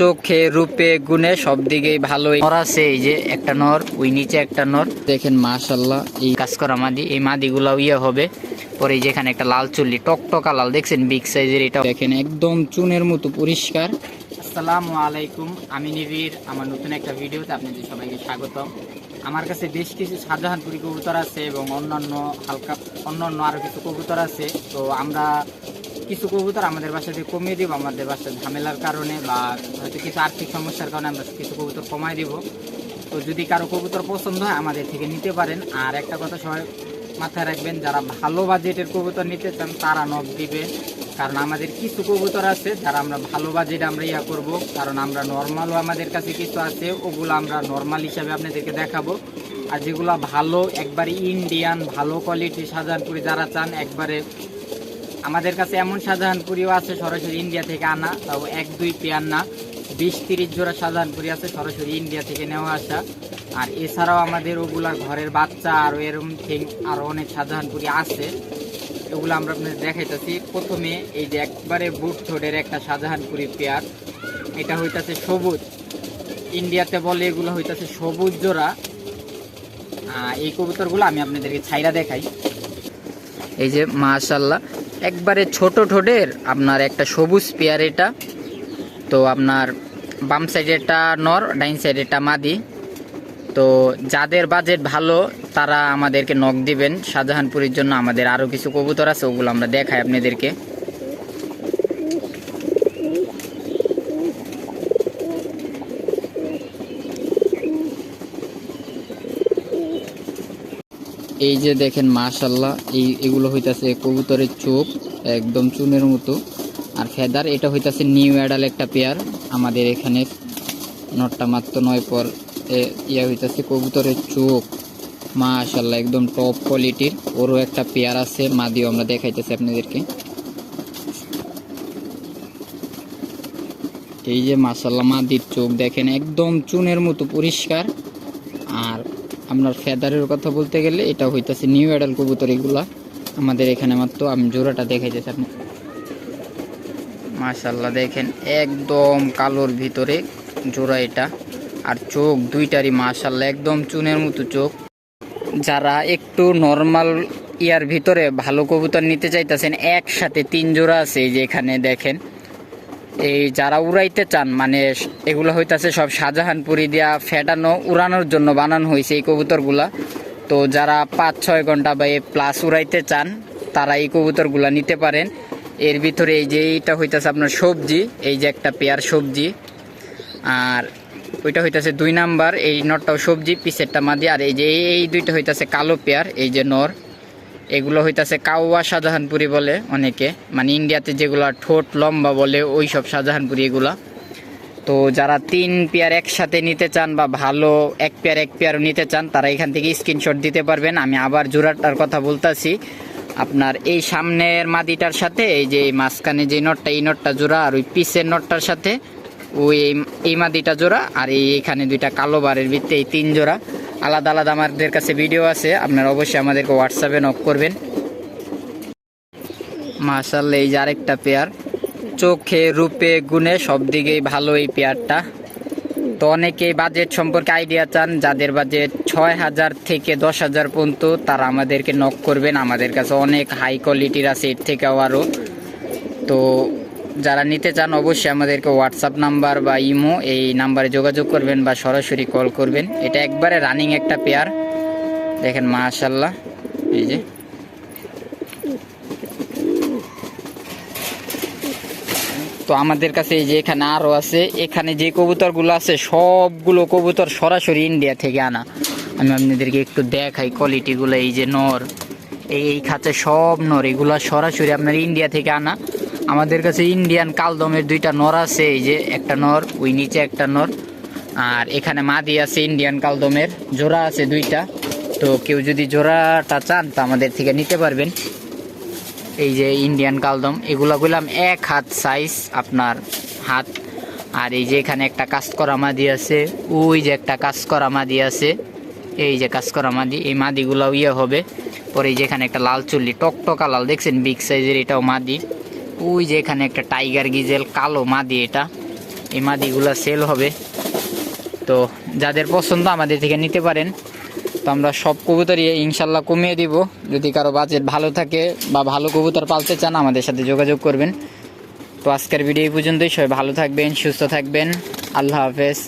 চোখে রূপে গুণে সব দিকেই ভালো নর আছে। এই যে একটা নর, ওই নিচে একটা নর দেখেন মাশাআল্লাহ। এই কাজ করা মাদি, এই মাদিগুলাও হবে। পরে যেখানে একটা লাল চুল্লি টকটকা লাল দেখছেন বিগ সাইজের, এটা দেখেন একদম চুনের মতো পরিষ্কার। আসসালামু আলাইকুম, আমি নিবিড়। আমার নতুন একটা ভিডিওতে আপনাদের সবাইকে স্বাগতম। আমার কাছে বেশ কিছু শাহজাহানপুরি কবুতর আছে এবং অন্যান্য আরো কিছু কবুতর আছে। তো আমরা কিছু কবুতর আমাদের বাসা থেকে কমিয়ে দিব, আমাদের বাসার ঝামেলার কারণে বা হয়তো কিছু আর্থিক সমস্যার কারণে আমরা কিছু কবুতর কমাই দিব। তো যদি কারো কবুতর পছন্দ হয় আমাদের থেকে নিতে পারেন। আর একটা কথা সবাই মাথায় রাখবেন, যারা ভালো বাজেটের কবুতর নিতে চান তারা নক দিবে, কারণ আমাদের কিছু কবুতর আছে যারা আমরা ভালো বাজেট আমরা করব। কারণ আমরা নর্মালও আমাদের কাছে কিছু আছে, ওগুলো আমরা নর্মাল হিসাবে আপনাদেরকে দেখাবো। আর যেগুলো ভালো একবারে ইন্ডিয়ান ভালো কোয়ালিটি শাহজাহানপুরি যারা চান, একবারে আমাদের কাছে এমন শাহজাহানপুরিও আছে সরাসরি ইন্ডিয়া থেকে আনা, তাও 1-2 পেয়ার না, 20-30 জোড়া শাহজাহানপুরি আছে সরাসরি ইন্ডিয়া থেকে নেওয়া আসা। আর এছাড়াও আমাদের ওগুলার ঘরের বাচ্চা আরও এরকম থিং আরও অনেক শাহজাহানপুরি আছে, এগুলো আমরা আপনাদের দেখাইতেছি। প্রথমে এই যে একবারে বুট ঠোঁটের একটা শাহজাহানপুরি পেয়ার, এটা হইতাছে সবুজ, ইন্ডিয়াতে বলে এগুলো হইতাছে সবুজ জোড়া। এই কবুতরগুলো আমি আপনাদেরকে ছাইরা দেখাই। এই যে মাশাআল্লাহ একবারে ছোট ঠোঁটের আপনার একটা সবুজ পেয়ার এটা। তো আপনার বাম সাইডেরটা নর, ডাইন সাইডেরটা মাদি। তো যাদের বাজেট ভালো তারা আমাদেরকে নক দিবেন। শাহজাহানপুরের জন্য আমাদের আরও কিছু কবুতর আছে, ওগুলো আমরা দেখাই আপনাদেরকে। এই যে দেখেন মাশাআল্লাহ, এগুলো হইতাছে কবুতরের চোখ একদম চুনের মতো। আর ফেদার এটা হইতাছে নিউ অ্যাডাল একটা পেয়ার। আমাদের এখানে নটটা মাত্র 9 পর হইতাছে কবুতরের চোখ মাশাআল্লাহ একদম টপ কোয়ালিটির। ওরও একটা পেয়ার আছে, মাদিও আমরা দেখাইতেছি আপনাদেরকে। এই যে মাশাআল্লাহ মাদির চোখ দেখেন একদম চুনের মতো পরিষ্কার। আর আপনার ফেদারের কথা বলতে গেলে এটা হইতাছে নিউ অ্যাডাল কবুতর। এগুলা আমাদের এখানে মাত্র, আমি জোড়াটা দেখাইতেছি আপনি মাশাআল্লাহ দেখেন একদম কালোর ভিতরে জোড়া এটা। আর চোখ দুইটারই মাশাআল্লাহ একদম চুনের মতো চোখ। যারা একটু নর্মাল ইয়ার ভিতরে ভালো কবুতর নিতে চাইতেছেন, একসাথে 3 জোড়া আছে। এই যে এখানে দেখেন, এই যারা উড়াইতে চান, মানে এগুলো হইতাছে সব শাহজাহানপুরি দিয়া ফেটানো উড়ানোর জন্য বানানো হয়েছে এই কবুতরগুলা। তো যারা 5-6 ঘন্টা বা প্লাস উড়াইতে চান তারা এই কবুতরগুলা নিতে পারেন। এর ভিতরে এই যে এইটা হইতাছে আপনার সবজি, এই যে একটা পেয়ার সবজি, আর ওইটা হইতাছে 2 নাম্বার, এই নরটাও সবজি, পিছেরটা মাদি। আর এই যে এই দুইটা হইতাছে কালো পেয়ার, এই যে নর। এগুলো হইতাছে কাওয়া শাহজাহানপুরি বলে অনেকে, মানে ইন্ডিয়াতে যেগুলো ঠোঁট লম্বা বলে ওই সব শাহজাহানপুরি এগুলা। তো যারা 3 পেয়ার একসাথে নিতে চান বা ভালো এক পেয়ার নিতে চান তারা এখান থেকে স্ক্রিনশট দিতে পারবেন। আমি আবার জোড়াটার কথা বলতাছি, আপনার এই সামনের মাদিটার সাথে এই যে মাঝখানে যে নটটা, এই নটটা জোড়া। আর ওই পিছের নটটার সাথে ওই এই মাদিটা জোড়া। আর এইখানে 2টা কালো বারের ভিত্তি, এই 3 জোড়া। আলাদা আলাদা আমাদের কাছে ভিডিও আছে, আপনারা অবশ্যই আমাদেরকে হোয়াটসঅ্যাপে নক করবেন। মাশাআল্লাহ এই যে আরেকটা পেয়ার, চোখে রূপে গুণে সব দিকেই ভালো এই পেয়ারটা। তো অনেকেই বাজেট সম্পর্কে আইডিয়া চান, যাদের বাজেট 6000 থেকে 10,000 পর্যন্ত তারা আমাদেরকে নক করবেন। আমাদের কাছে অনেক হাই কোয়ালিটির আছে এর থেকেও আরও। তো যারা নিতে চান অবশ্যই আমাদেরকে হোয়াটসঅ্যাপ নাম্বার বা ইমো এই নাম্বারে যোগাযোগ করবেন বা সরাসরি কল করবেন। এটা একবারে রানিং একটা পেয়ার দেখেন মাশাআল্লাহ। এই যে তো আমাদের কাছে এই যে এখানে আরও আছে, এখানে যে কবুতরগুলো আছে সবগুলো কবুতর সরাসরি ইন্ডিয়া থেকে আনা। আমি আপনাদেরকে একটু দেখাই কোয়ালিটিগুলো। এই যে নর, এই খাঁচে সব নর, এগুলো সরাসরি আপনার ইন্ডিয়া থেকে আনা। আমাদের কাছে ইন্ডিয়ান কালদমের 2টা নর আছে, এই যে একটা নর, ওই নিচে একটা নর। আর এখানে মাদি আছে ইন্ডিয়ান কালদমের, জোড়া আছে 2টা। তো কেউ যদি জোড়াটা চান তো আমাদের থেকে নিতে পারবেন। এই যে ইন্ডিয়ান কালদম, এগুলো বললাম 1 হাত সাইজ আপনার হাত। আর এই যে এখানে একটা কাজ করা মাদি আছে, ওই যে একটা কাজ করা মাদি আছে, এই যে কাজ করা মাদি। এই মাদিগুলাও হবে। পরে এই যে এখানে একটা লাল চুল্লি টকটকা লাল দেখছেন বিগ সাইজের, এটাও মাদি। ওই যে এখানে একটা টাইগার গিজেল কালো মাদি এটা। এই মাদিগুলা সেল হবে। তো যাদের পছন্দ আমাদের থেকে নিতে পারেন। তো আমরা সব কবুতরই ইনশাল্লাহ কমিয়ে দিব। যদি কারো বাজেট ভালো থাকে বা ভালো কবুতর পালতে চান আমাদের সাথে যোগাযোগ করবেন। তো আজকের ভিডিও এই পর্যন্তই। সবাই ভালো থাকবেন, সুস্থ থাকবেন। আল্লাহ হাফেজ।